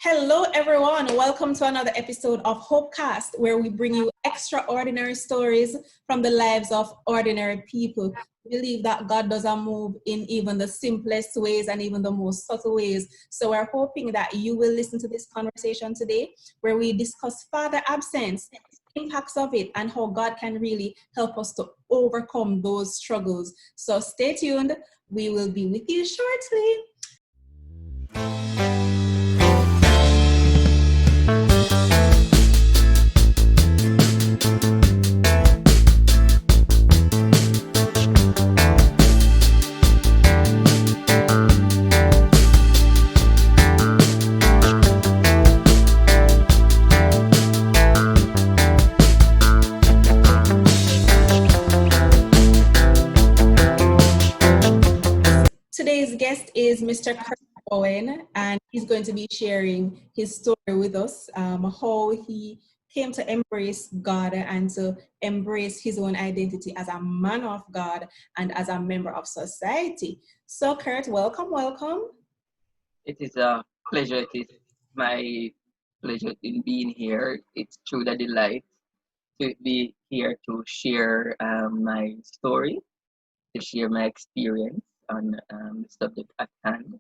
Hello, everyone. Welcome to another episode of Hopecast, where we bring you extraordinary stories from the lives of ordinary people. We believe that God does a move in even the simplest ways and even the most subtle ways. So we're hoping that you will listen to this conversation today, where we discuss father absence, impacts of it, and how God can really help us to overcome those struggles. So stay tuned. We will be with you shortly. Today's guest is Mr. Bowen, and he's going to be sharing his story with us, how he came to embrace God and to embrace his own identity as a man of God and as a member of society. So, Kurt, welcome. It is a pleasure. It is my pleasure in being here. It's true the delight to be here to share my story, to share my experience on the subject at hand.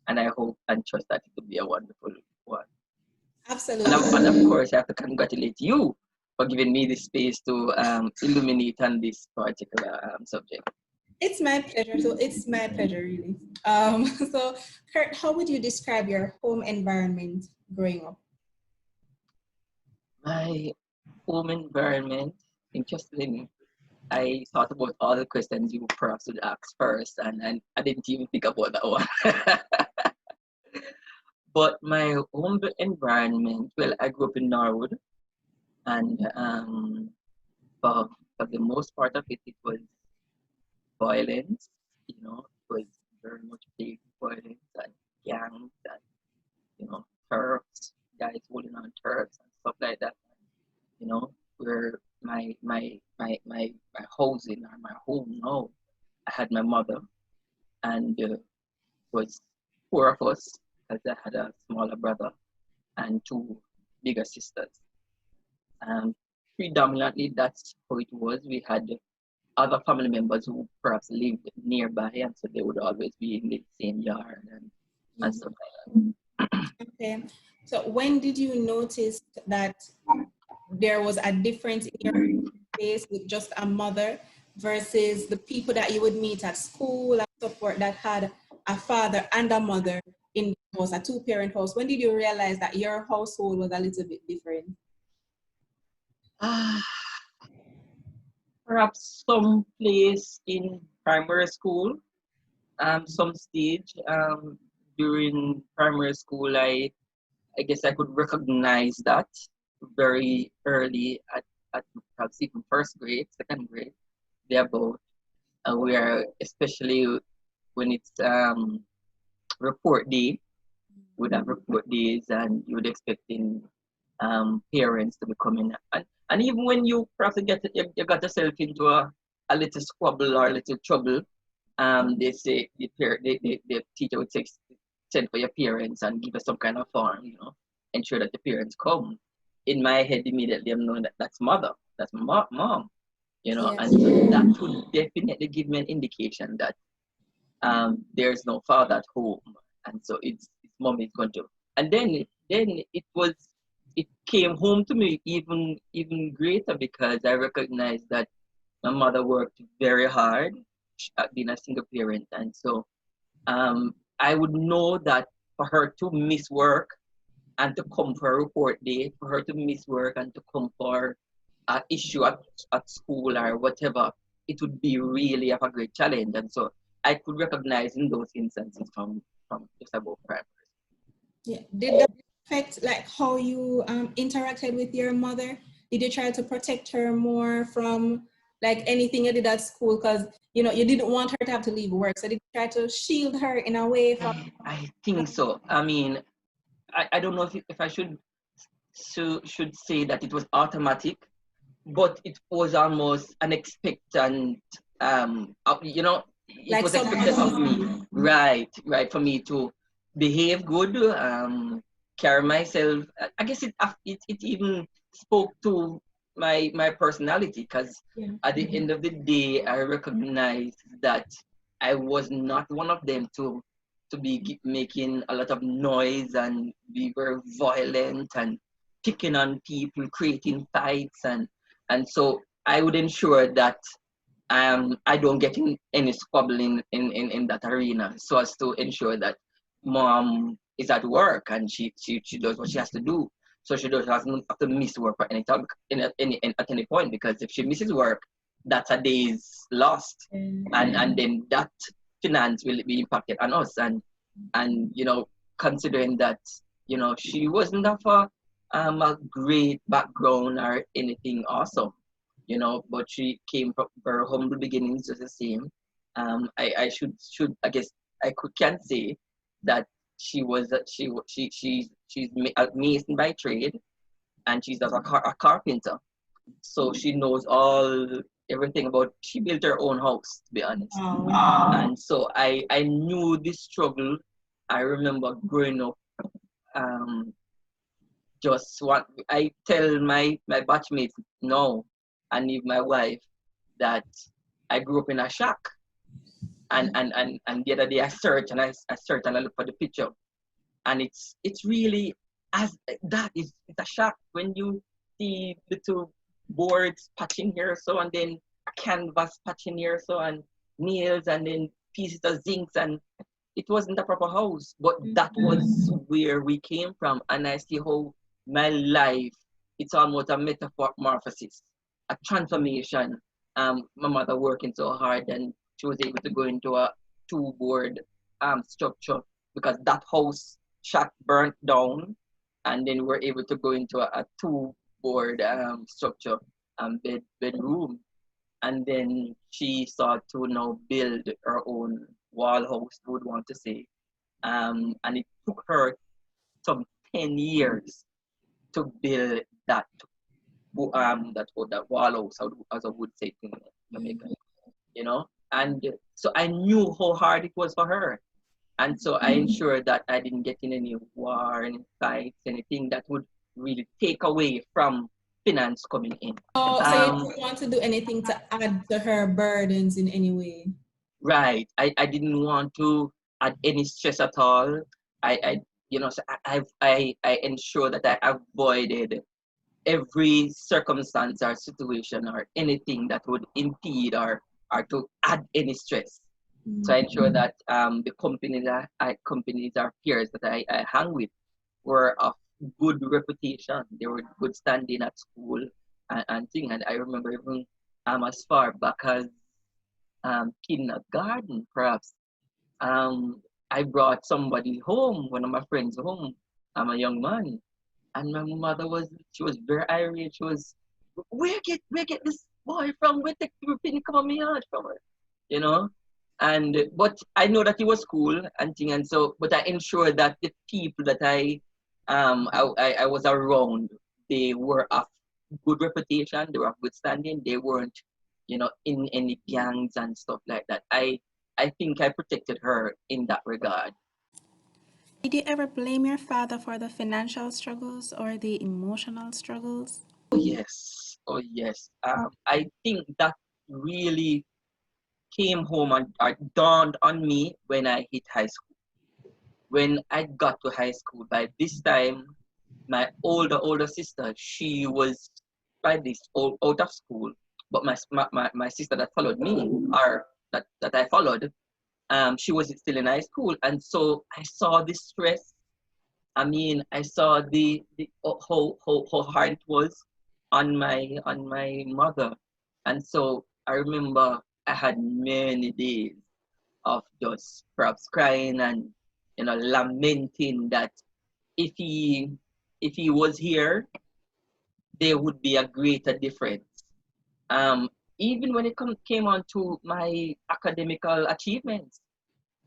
And I hope and trust that it will be a wonderful one. Absolutely. And of course, I have to congratulate you for giving me the space to illuminate on this particular subject. It's my pleasure. So it's my pleasure, really. So, Kurt, how would you describe your home environment growing up? My home environment, interestingly, I thought about all the questions you perhaps would ask first, and I didn't even think about that one. But my home environment, well, I grew up in Norwood, and for the most part of it, it was violence. It was very much big violence and gangs and turfs, guys holding on turfs and stuff like that. Where my housing or my home now, I had my mother, and was four of us, because I had a smaller brother and two bigger sisters. Predominantly, that's how it was. We had other family members who perhaps lived nearby, and so they would always be in the same yard and stuff like that. Okay. So when did you notice that there was a difference in your face with just a mother versus the people that you would meet at school and support that had a father and a mother in the house, a two-parent house? When did you realize that your household was a little bit different? Perhaps some place in primary school, some stage during primary school, I guess I could recognize that very early at perhaps even first grade, second grade, thereabout, where especially when it's report day, would have report days, and you would expecting parents to be coming, and even when you perhaps you got yourself into a little squabble or a little trouble, they say the teacher would say, send for your parents and give us some kind of form, ensure that the parents come. In my head, immediately I'm knowing that that's mother, that's mom, Yes. and so that would definitely give me an indication that there's no father at home, and so it's mom is going to. And then it came home to me even greater, because I recognized that my mother worked very hard at being a single parent, and so I would know that for her to miss work and to come for a report day, for her to miss work and to come for an issue at school or whatever, it would be really of a great challenge. And so I could recognize in those instances from just about primary. Yeah. Did that affect like how you interacted with your mother? Did you try to protect her more from like anything you did at school? Because you didn't want her to have to leave work, so did you try to shield her in a way from? I think so. I mean, I don't know if I should say that it was automatic, but it was almost an expectant. It Like was expected of me, right, for me to behave good, carry myself. I guess it even spoke to my personality, because at the end of the day, I recognized that I was not one of them to be making a lot of noise and be very violent and picking on people, creating fights, and so I would ensure that I don't get in any squabble in that arena, so as to ensure that mom is at work and she does what she has to do. So she doesn't have to miss work at any time, at any point, because if she misses work, that's a day's lost. And then that finance will be impacted on us. And considering that, she wasn't of a great background or anything awesome, but she came from very humble beginnings, just the same. I should I guess can say that she's a mason by trade, and she's a carpenter, so she knows everything about. She built her own house, to be honest. And so I knew this struggle. I remember growing up. Um, just what I tell my batchmates now, and even my wife, that I grew up in a shack. And the other day I searched and I searched and I looked for the picture, and it's really as that is it's a shack when you see little boards patching here, so, and then a canvas patching here, so, and nails, and then pieces of zincs, and it wasn't a proper house, but that was where we came from. And I see how my life, it's almost a metamorphosis, a transformation. My mother working so hard, and she was able to go into a two-board structure, because that house shack burnt down, and then we're able to go into a two-board structure, bedroom. And then she started to now build her own wall house, would want to say. And it took her some 10 years to build that wall house, as I would say in Jamaica, And so I knew how hard it was for her. And so I ensured that I didn't get in any war, any fights, anything that would really take away from finance coming in. So you didn't want to do anything to add to her burdens in any way? Right. I didn't want to add any stress at all. So I ensure that I avoided every circumstance or situation or anything that would impede or to add any stress. So I ensure that the companies or peers that I hang with were of good reputation. They were good standing at school and thing. And I remember even as far back as kindergarten, perhaps. I brought somebody home, one of my friends home. I'm a young man, and my mother she was very irate. She was, where get this boy from? Where the pin come on me out from her, And but I know that he was cool and thing, and so, but I ensured that the people that I was around, they were of good reputation, they were of good standing, they weren't, in any gangs and stuff like that. I think I protected her in that regard. Did you ever blame your father for the financial struggles or the emotional struggles? Oh yes, oh yes. I think that really came home and dawned on me when I hit high school. When I got to high school, by this time, my older sister, she was by this out of school, but my sister that followed me, or that I followed, she was still in high school, and so I saw the stress. I mean, I saw the how hard it was on my mother, and so I remember I had many days of just perhaps crying and lamenting that if he was here, there would be a greater difference. Um, Even when it came on to my academical achievements,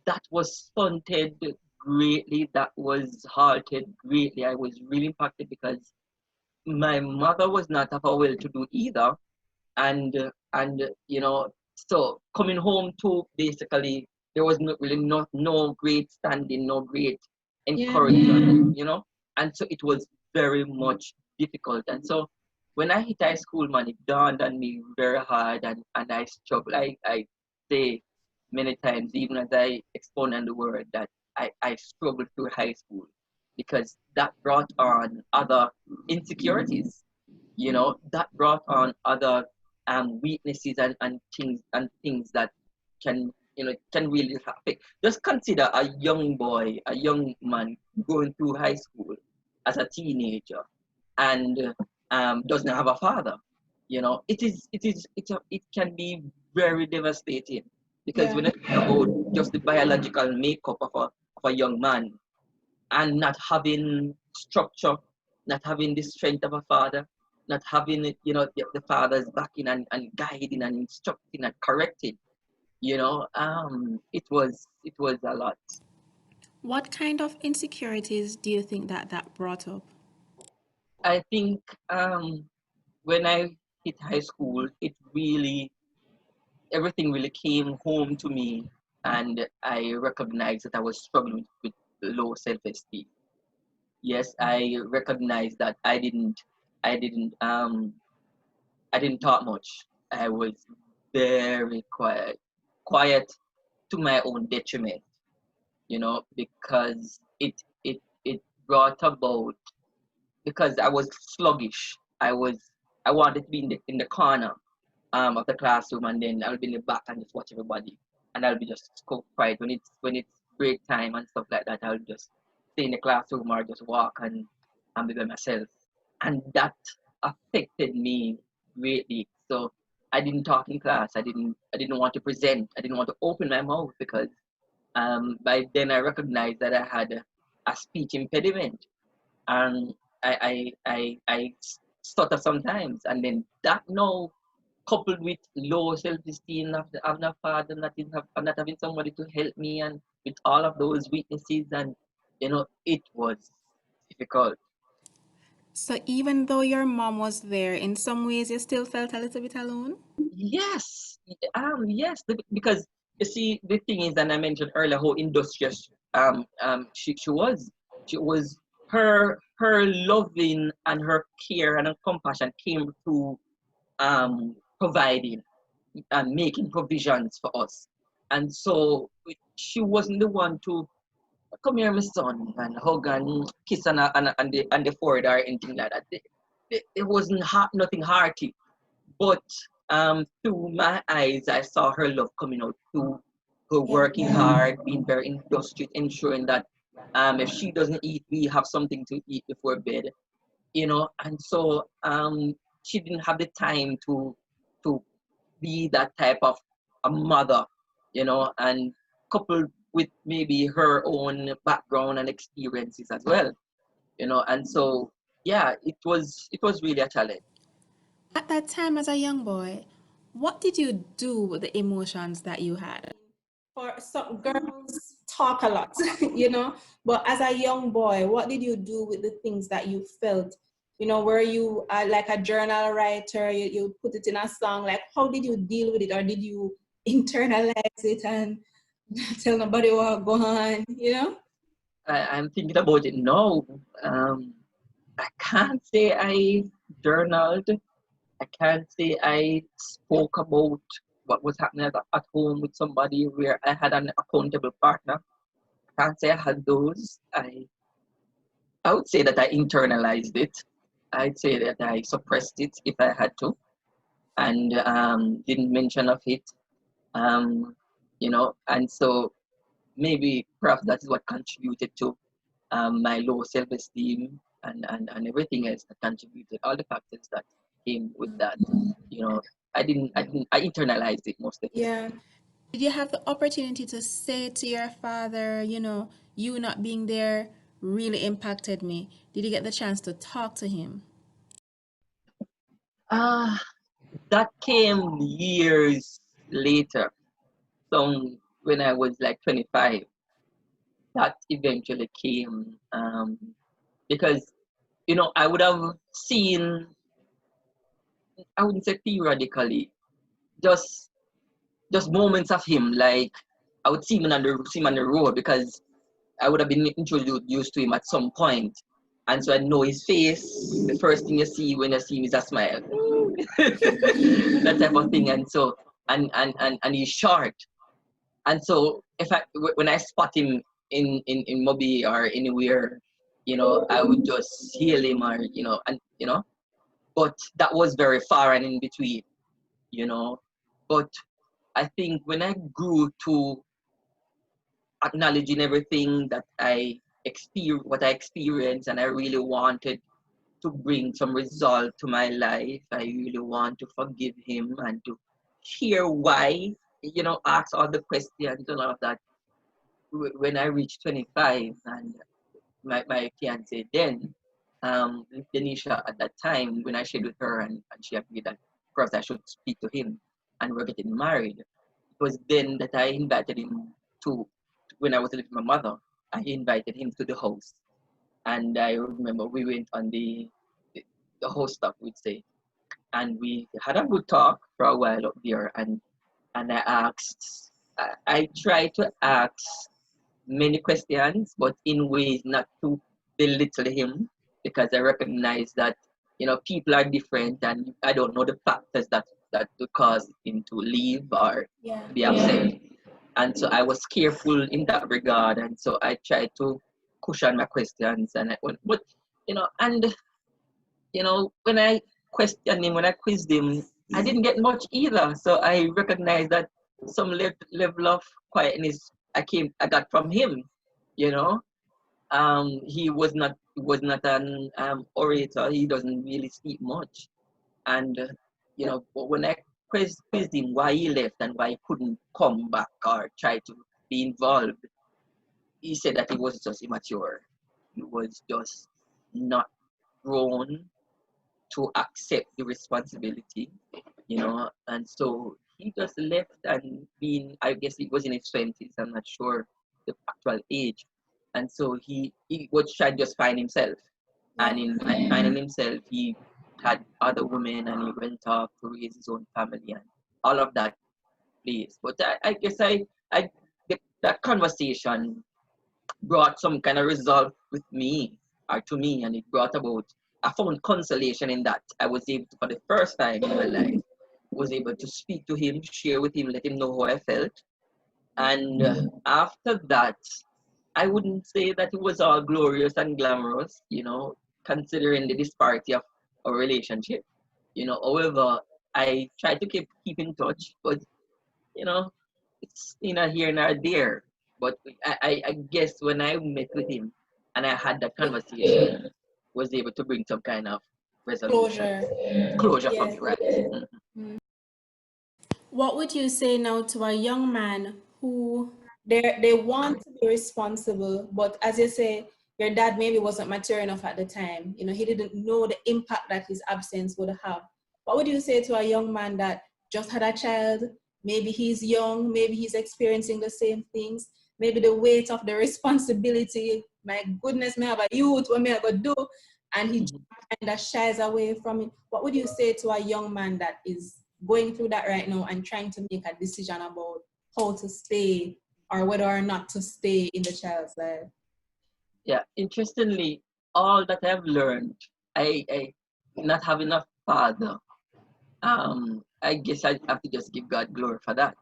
that was stunted greatly, that was halted greatly. I was really impacted because my mother was not of a well-to-do either, and so coming home to basically there was no great standing, no great encouragement, And so it was very much difficult. And so when I hit high school, man, it dawned on me very hard, and I struggled. I say many times, even as I expound on the word, that I struggled through high school because that brought on other insecurities, that brought on other weaknesses and things that can can really affect. Just consider a young boy, a young man going through high school as a teenager and doesn't have a father. It can be very devastating because Yeah. when you think about just the biological makeup of a young man and not having structure, not having the strength of a father, not having the father's backing and guiding and instructing and correcting, it was a lot. What kind of insecurities do you think that brought up? I think when I hit high school, everything really came home to me, and I recognized that I was struggling with low self-esteem. Yes, I recognized that I didn't um I didn't talk much. I was very quiet, quiet to my own detriment, because it brought about, because I was sluggish. I wanted to be in the corner of the classroom, and then I'll be in the back and just watch everybody, and I'll be just so quiet when it's break time and stuff like that. I'll just stay in the classroom or just walk and be by myself, and that affected me greatly. So I didn't talk in class. I didn't want to present. I didn't want to open my mouth because by then I recognized that I had a speech impediment, and I stutter sometimes, and then that now coupled with low self-esteem, not having a father, not having somebody to help me, and with all of those weaknesses, and it was difficult. So even though your mom was there, in some ways you still felt a little bit alone? Yes, yes, because you see, the thing is, and I mentioned earlier how industrious she was her loving and her care and her compassion came through providing and making provisions for us. And so she wasn't the one to come here, my son, and hug and kiss and the forehead or anything like that. It wasn't nothing hearty. But through my eyes, I saw her love coming out through her Yeah. working hard, being very industrious, ensuring that if she doesn't eat, we have something to eat before bed. And so she didn't have the time to be that type of a mother, and coupled with maybe her own background and experiences as well, and so yeah, it was really a challenge. At that time, as a young boy, what did you do with the emotions that you had? For some girls talk a lot, but as a young boy, what did you do with the things that you felt? Were you like a journal writer? You put it in a song? Like, how did you deal with it? Or did you internalize it and tell nobody what go on? I'm thinking about it now. I can't say I journaled. I can't say I spoke about what was happening at home with somebody where I had an accountable partner. I can't say I had those. I would say that I internalized it. I'd say that I suppressed it if I had to, and didn't mention of it. And so maybe perhaps that is what contributed to my low self-esteem and everything else that contributed, all the factors that came with that. You know, I internalized it most definitely. Yeah. Did you have the opportunity to say to your father, you not being there really impacted me? Did you get the chance to talk to him? Ah, that came years later. So when I was like 25, that eventually came because I would have seen, I wouldn't say periodically, just just moments of him. Like I would see him on the road because I would have been introduced to him at some point. And so I know his face. The first thing you see when you see him is a smile. That type of thing. And so, and he's short. And so when I spot him in Mobi or anywhere, I would just hail him or, but that was very far and in between, But I think when I grew to acknowledging everything that what I experienced, and I really wanted to bring some result to my life. I really want to forgive him and to hear why, ask all the questions and all of that. When I reached 25 and my fiance then, Denisha at that time, when I shared with her and she agreed that first I should speak to him and we're getting married, it was then that I invited him to, when I was living with my mother, I invited him to the house. And I remember we went on the whole stuff, we'd say. And we had a good talk for a while up there. And I tried to ask many questions, but in ways not to belittle him, because I recognize that, people are different and I don't know the factors that would cause him to leave or be upset. And so I was careful in that regard. And so I tried to cushion my questions and I went, but, and when I questioned him, when I quizzed him, I didn't get much either. So I recognized that some level of quietness I got from him. He was not an orator. He doesn't really speak much. And but when I quizzed him why he left and why he couldn't come back or try to be involved, he said that he was just immature. He was just not grown to accept the responsibility, and so he just left and I guess he was in his 20s, I'm not sure the actual age. And so he was trying to just find himself. And in finding himself, he had other women and he went off to raise his own family and all of that place. But I guess that conversation brought some kind of result with me or to me, and it brought about, I found consolation in that. I was able to, for the first time in my life, was able to speak to him, share with him, let him know how I felt. And after that, I wouldn't say that it was all glorious and glamorous, considering the disparity of our relationship. However, I tried to keep in touch, but it's neither here nor there. But I guess when I met with him and I had that conversation, was able to bring some kind of resolution. Closure for me, right? Mm-hmm. What would you say now to a young man who They want to be responsible, but as you say, your dad maybe wasn't mature enough at the time. He didn't know the impact that his absence would have. What would you say to a young man that just had a child? Maybe he's young, maybe he's experiencing the same things, maybe the weight of the responsibility, my goodness, may have a youth, what may I go do? And he kind of shies away from it. What would you say to a young man that is going through that right now and trying to make a decision about how to stay or whether or not to stay in the child's life? Yeah, interestingly, all that I've learned, I not having a father, I guess I have to just give God glory for that.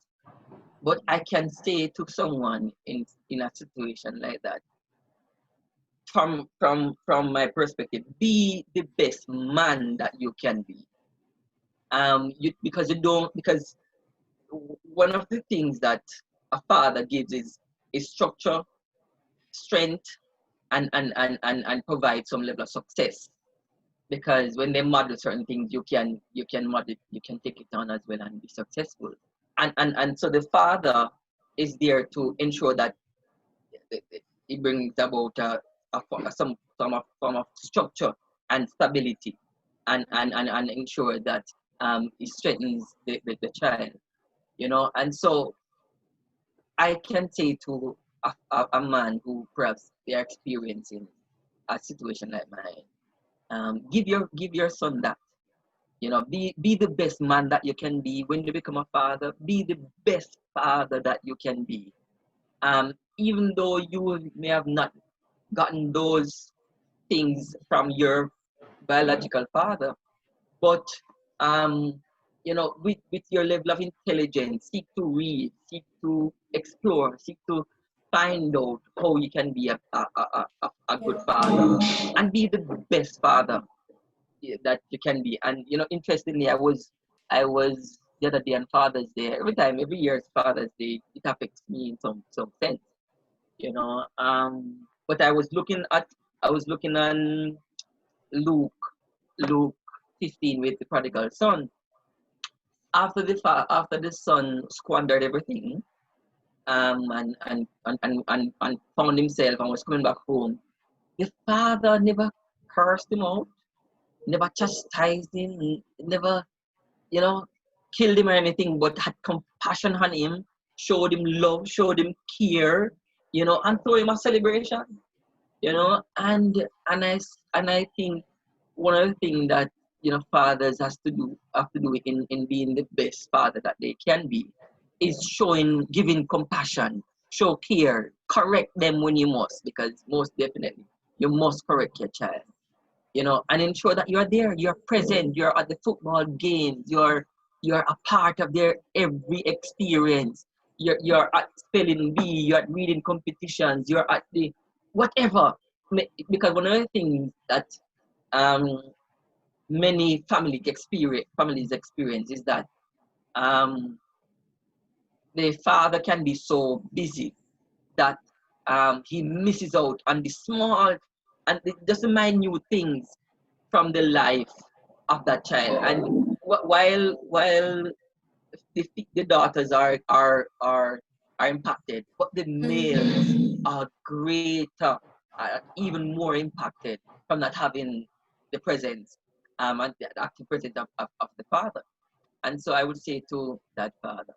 But I can say to someone in a situation like that, from my perspective, be the best man that you can be. Because one of the things that a father gives is structure, strength, and provide some level of success. Because when they model certain things, you can model, you can take it on as well and be successful. And so the father is there to ensure that it brings about some form of structure and stability, and ensure that it strengthens the child, And so I can say to a man who perhaps they are experiencing a situation like mine, give your son that. Be the best man that you can be. When you become a father, be the best father that you can be. Even though you may have not gotten those things from your biological father, but with your level of intelligence, seek to read, seek to explore, seek to find out how you can be a good father and be the best father that you can be. And interestingly, I was the other day on Father's Day. Every year is Father's Day, it affects me in some sense, But I was looking on Luke Luke 15 with the prodigal son. After the son squandered everything, and found himself and was coming back home, the father never cursed him out, never chastised him, never, killed him or anything, but had compassion on him, showed him love, showed him care, and threw him a celebration, and I think one of the things that fathers have to do in being the best father that they can be is giving compassion, show care, correct them when you must, because most definitely you must correct your child, and ensure that you're there, you're present, you're at the football games, you're a part of their every experience. You're at spelling bee, you're at reading competitions, you're at the whatever. Because one of the things that um, many families experience is that um, the father can be so busy that he misses out on the small and just the minute things from the life of that child. And while the daughters are impacted, but the males are greater, even more impacted from not having the presence and the active presence of the father. And so I would say to that father,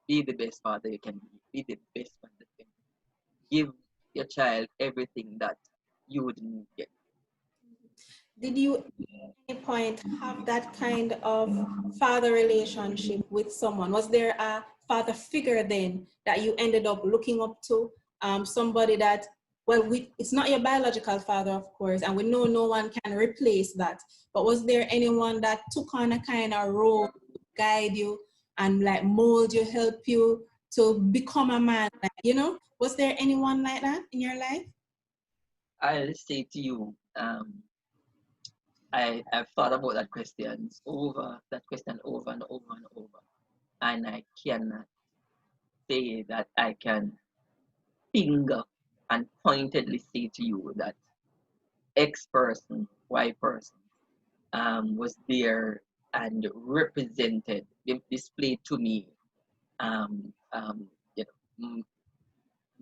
be the best father you can be the best father you can be. Give your child everything that you wouldn't get. Did you at any point have that kind of father relationship with someone? Was there a father figure then that you ended up looking up to? Somebody that, well, it's not your biological father, of course, and we know no one can replace that. But was there anyone that took on a kind of role to guide you and like mold you, help you to become a man? Was there anyone like that in your life? I'll say to you, I've thought about that question over and over and over, and I cannot say that I can finger and pointedly say to you that X person, Y person, was there and represented, displayed to me, um, um, you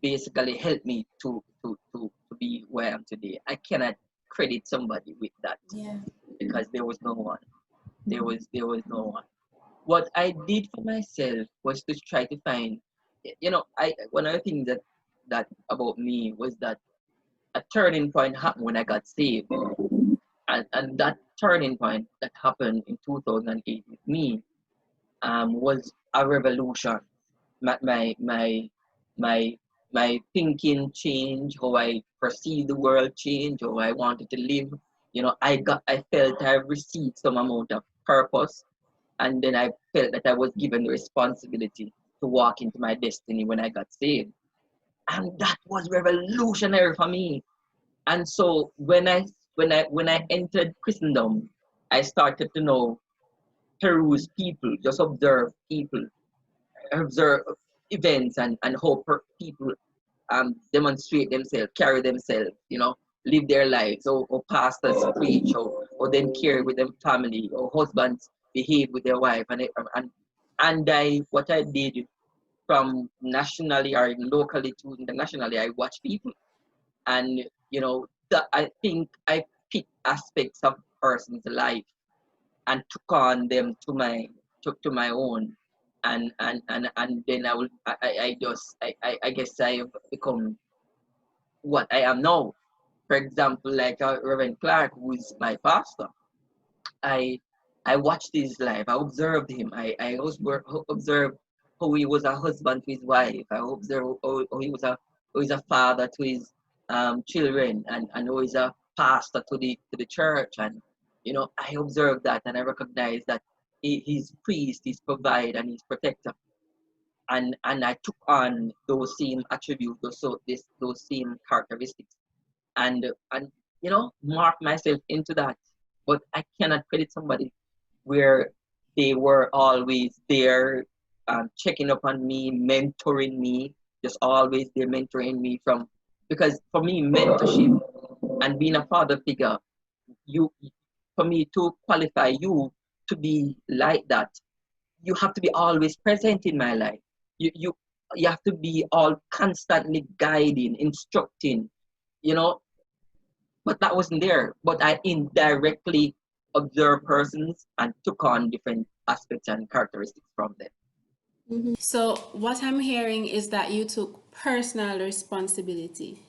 basically helped me to be where I am today. I cannot credit somebody with that Yeah. because there was no one. There was no one. What I did for myself was to try to find, I one of the things that about me was that a turning point happened when I got saved, and that turning point that happened in 2008 with me was a revolution. My my my my thinking changed, how I perceive the world changed, how I wanted to live. I felt I received some amount of purpose, and then I felt that I was given the responsibility to walk into my destiny when I got saved. And that was revolutionary for me. And so when I entered Christendom, I started to know peruse people, just observe events and how people demonstrate themselves, carry themselves, live their lives, or pastors preach, or then care with their family, or husbands behave with their wife, and what I did from nationally or locally to internationally, I watch people, and that I think I picked aspects of a person's life and took on them to my own, and then I guess I've become what I am now. For example, like Reverend Clark, who is my pastor, I I watched his life. I observed him. Observed how he was a husband to his wife. I observed how he was a father to his children, and how pastor to the church, and I observed that, and I recognized that he's priest, he's provider, and he's protector, and I took on those same attributes, those same characteristics, and mark myself into that. But I cannot credit somebody where they were always there, checking up on me, mentoring me, just always there mentoring me because for me, mentorship and being a father figure, for me to qualify you to be like that, you have to be always present in my life. You have to be all constantly guiding, instructing, but that wasn't there. But I indirectly observed persons and took on different aspects and characteristics from them. Mm-hmm. So what I'm hearing is that you took personal responsibility.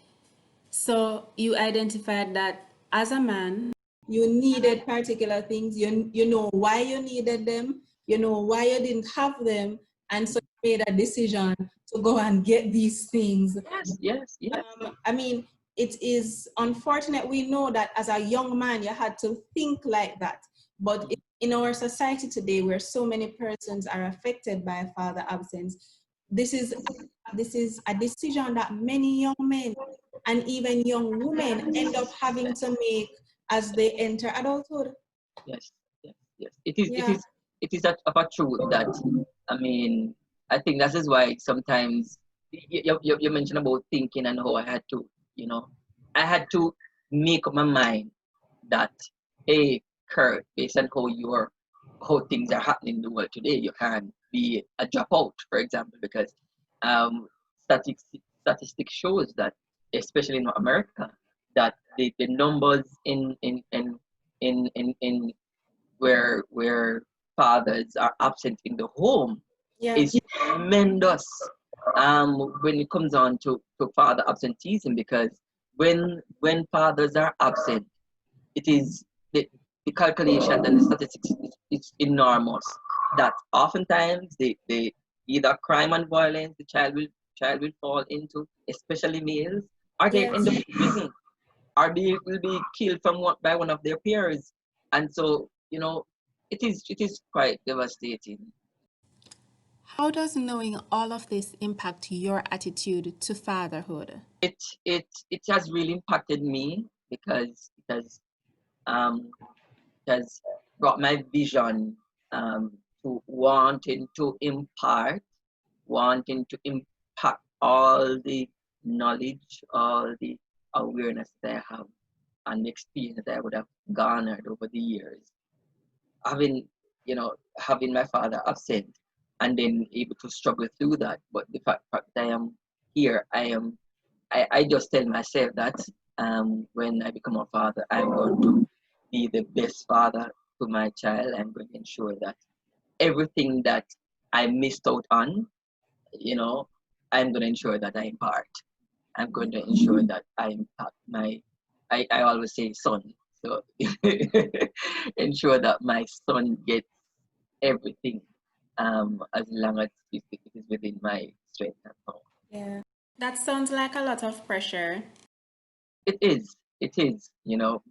So you identified that as a man, you needed particular things, you know why you needed them, you know why you didn't have them, and so you made a decision to go and get these things. Yes. I mean, it is unfortunate. We know that as a young man, you had to think like that. But in our society today, where so many persons are affected by father absence, this is a decision that many young men and even young women end up having to make as they enter adulthood. Yes. It is. Yeah. It is of a truth that, I mean, I think that is why sometimes you mentioned about thinking and how I had to make up my mind that, hey, Kurt, based on how things are happening in the world today, you can't be a dropout, for example, because um, statistics shows that, especially in America, that the numbers in where fathers are absent in the home is tremendous, when it comes on to father absenteeism, because when fathers are absent, it is the calculation and the statistics is enormous, that oftentimes they either crime and violence the child will fall into, especially males, or they end up missing, or they will be killed by one of their peers. And so, it is quite devastating. how does knowing all of this impact your attitude to fatherhood? It has really impacted me, because um it has brought my vision, to wanting to impact all the knowledge, all the awareness that I have, and the experience that I would have garnered over the years, having having my father absent, and then able to struggle through that. But the fact that I am here, I just tell myself that, when I become a father, I'm going to be the best father to my child. I'm going to ensure that everything that I missed out on, I'm going to ensure that I impart. I'm going to ensure that I impact I always say son. So ensure that my son gets everything, as long as it is within my strength and power. Yeah. That sounds like a lot of pressure. It is,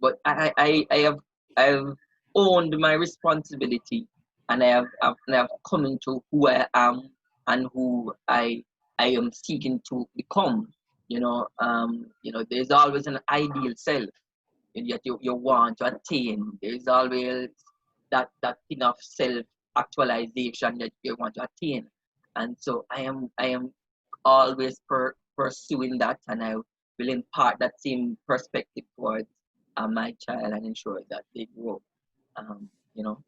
but I've owned my responsibility, and I have come into who I am and who I am seeking to become. There's always an ideal self, and yet you want to attain. There's always that thing of self actualization that you want to attain. And so I am always pursuing that, and I will impart that same perspective towards, my child, and ensure that they grow. Um, you know,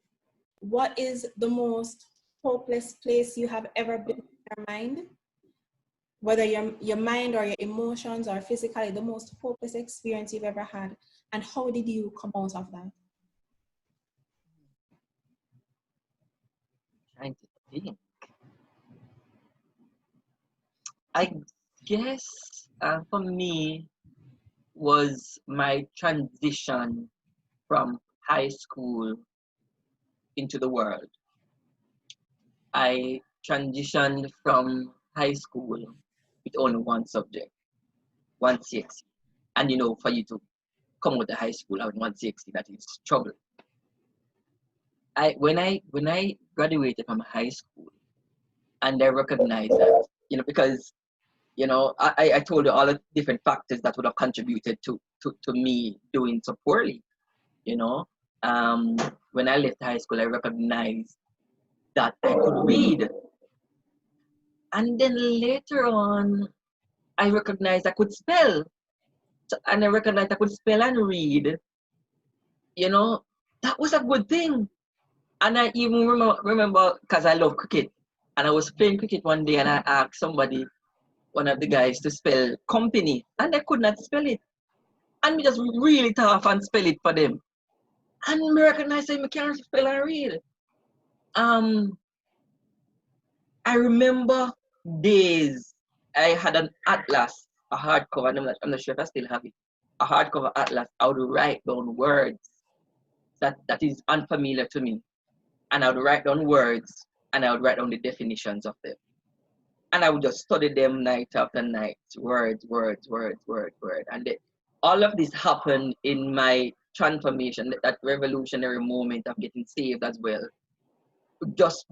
What is the most hopeless place you have ever been in your mind? Whether your mind or your emotions or physically, the most hopeless experience you've ever had, and how did you come out of that? trying to think. I guess, for me, was my transition from high school into the world. I transitioned from high school with only one subject, one CX. And for you to come out of high school, I would want to see that is trouble. When I graduated from high school, and I recognized that, because I told you all the different factors that would have contributed to me doing so poorly. When I left high school, I recognized that I could read, and then later on, I recognized I could spell, and I recognized I could spell and read. That was a good thing. And I even remember because I love cricket, and I was playing cricket one day, and I asked one of the guys, to spell company, and they could not spell it, and we just really tough and spell it for them, and me recognize that I can't spell and read. I remember days I had an atlas, a hardcover, and I'm not sure if I still have it, a hardcover atlas. I would write down words that is unfamiliar to me, and I would write down words, and I would write down the definitions of them. And I would just study them night after night, words. And all of this happened in my transformation, that revolutionary moment of getting saved as well. Just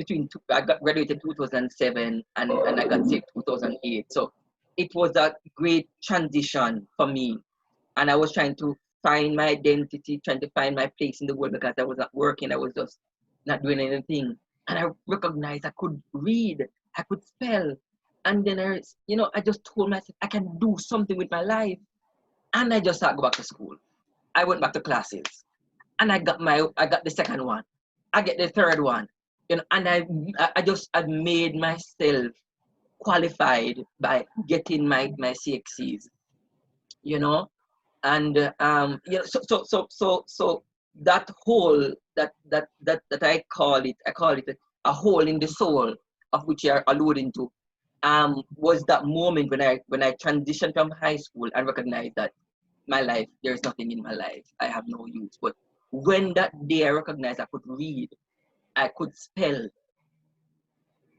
I got graduated 2007 and I got saved 2008. So it was a great transition for me. And I was trying to find my identity, trying to find my place in the world, because I was not working. I was just not doing anything. And I recognized I could read, I could spell. And then I just told myself I can do something with my life. And I just started to go back to school. I went back to classes, and I got the second one. I get the third one. And I made myself qualified by getting my CXCs. And so that hole that I call it a hole in the soul, of which you're alluding to, was that moment when I transitioned from high school and recognized that my life, there's nothing in my life, I have no use. But when that day I recognized I could read, I could spell,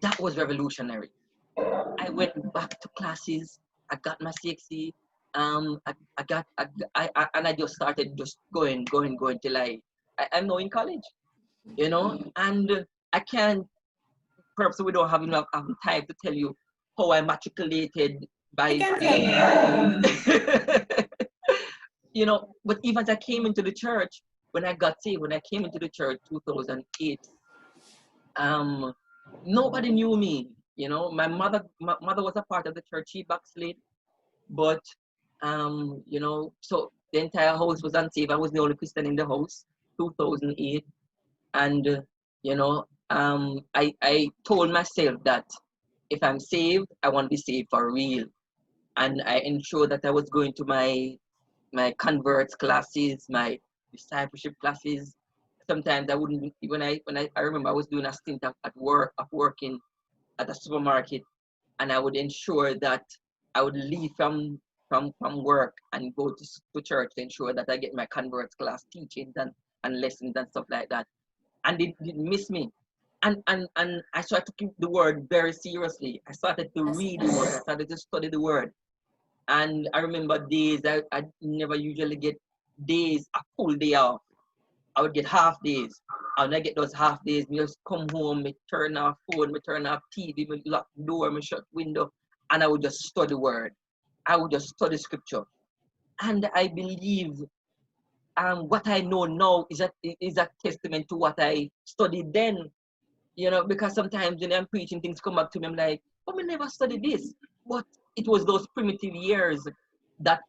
that was revolutionary. I went back to classes, I got my CXC, and I just started just going till I'm now in college, and I can't, perhaps we don't have enough time to tell you how I matriculated by, but even as I came into the church, when I got saved, when I came into the church 2008, nobody knew me. My mother was a part of the church. She backslid, but so the entire house was unsaved. I was the only Christian in the house, 2008, and I told myself that if I'm saved, I want to be saved for real, and I ensured that I was going to my converts classes, my discipleship classes. Sometimes I wouldn't, when I remember I was doing a stint working at a supermarket, and I would ensure that I would leave from work and go to church to ensure that I get my converts class teachings and lessons and stuff like that. And they didn't miss me. And I started to keep the word very seriously. I started to read the word. I started to study the word. And I remember days I never usually get days, a full day off. I would get half days. And when I get those half days, me just come home, me turn off phone, me turn off TV, me lock the door, me shut window, and I would just study the word. I would just study scripture. And I believe what I know now is a testament to what I studied then. Because sometimes when I'm preaching, things come back to me, I'm like, oh, I never studied this. But it was those primitive years that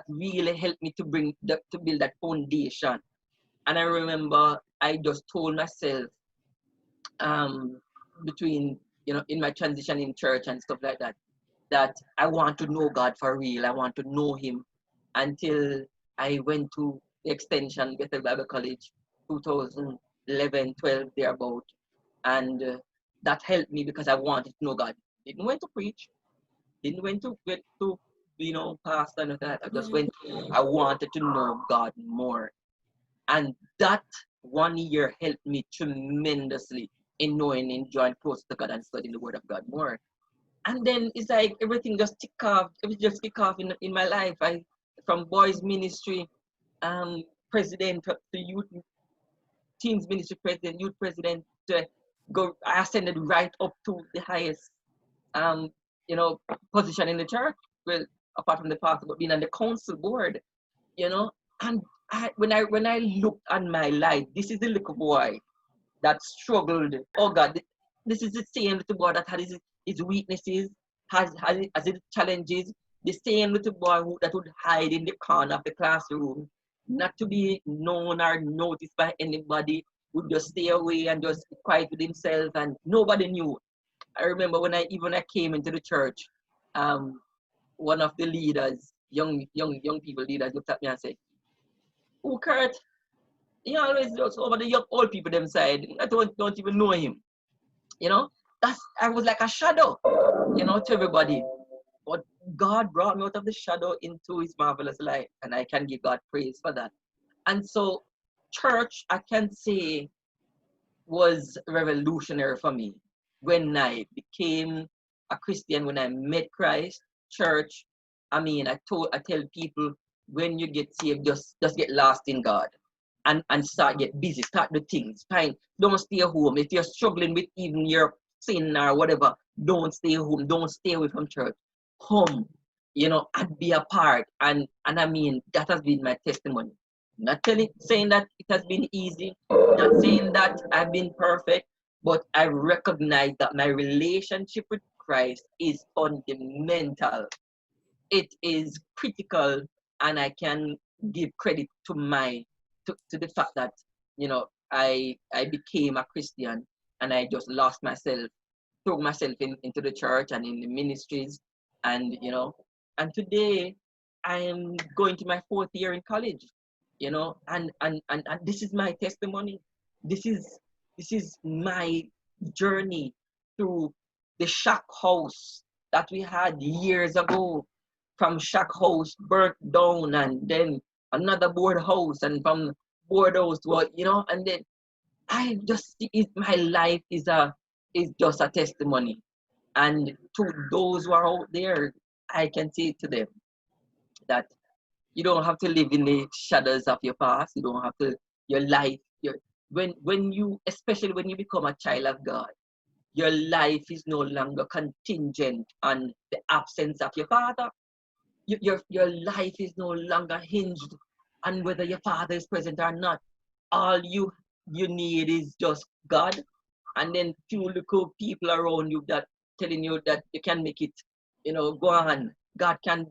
really helped me to build that foundation. And I remember I just told myself, between, in my transition in church and stuff like that, that I want to know God for real. I want to know Him, until I went to the extension, Bethel Bible College, 2011, 12, thereabout. And that helped me because I wanted to know God. Didn't went to preach, didn't went to pastor and that. I just went, I wanted to know God more. And that 1 year helped me tremendously in knowing, enjoying close to God and studying the Word of God more. And then it's like everything just kick off in my life. From boys ministry, president to youth, teens ministry president, youth president, to go. I ascended right up to the highest, um, position in the church. Well, apart from the pastor, but being on the council board, you know. And when I looked at my life, this is the little boy that struggled. Oh God, this is the same little boy that had his weaknesses, has his challenges. The same little boy that would hide in the corner of the classroom, not to be known or noticed by anybody, would just stay away and just be quiet with himself, and nobody knew. I remember when I came into the church, one of the leaders, young people leaders, looked at me and said, "Oh, Kurt, he always looks over the young old people them side. I don't even know him." You know, I was like a shadow, to everybody. But God brought me out of the shadow into his marvelous light, and I can give God praise for that. And so church, I can say, was revolutionary for me when I became a Christian, when I met Christ. Church, I tell people, when you get saved, just get lost in God and start get busy, start the things. Fine. Don't stay home. If you're struggling with even your sin or whatever, don't stay home. Don't stay away from church. Home, and be a part. And that has been my testimony. Not saying that it has been easy, not saying that I've been perfect, but I recognize that my relationship with Christ is fundamental. It is critical, and I can give credit to the fact that I became a Christian, and I just lost myself, threw myself into the church and in the ministries, and and today I am going to my 4th year in college, and this is my testimony. This is my journey through the shack house that we had years ago. From shack house burnt down, and then another board house, and from board house to and then I just see my life is just a testimony. And to those who are out there, I can say to them that you don't have to live in the shadows of your past. You don't have to, your life, when you, especially when you become a child of God, your life is no longer contingent on the absence of your father. Your life is no longer hinged on whether your father is present or not. All you need is just God, and then few little people around you that telling you that you can make it. Go on. God can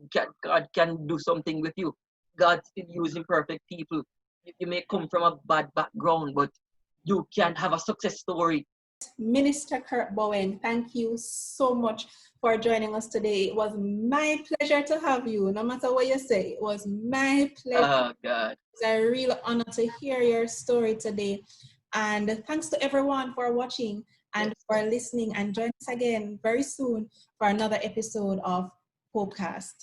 do something with you. God's still using perfect people. You may come from a bad background, but you can have a success story. Minister Kurt Bowen, thank you so much for joining us today. It was my pleasure to have you. No matter what you say, it was my pleasure. Oh, God. It's a real honor to hear your story today. And thanks to everyone for watching and for listening. And join us again very soon for another episode of Popecast.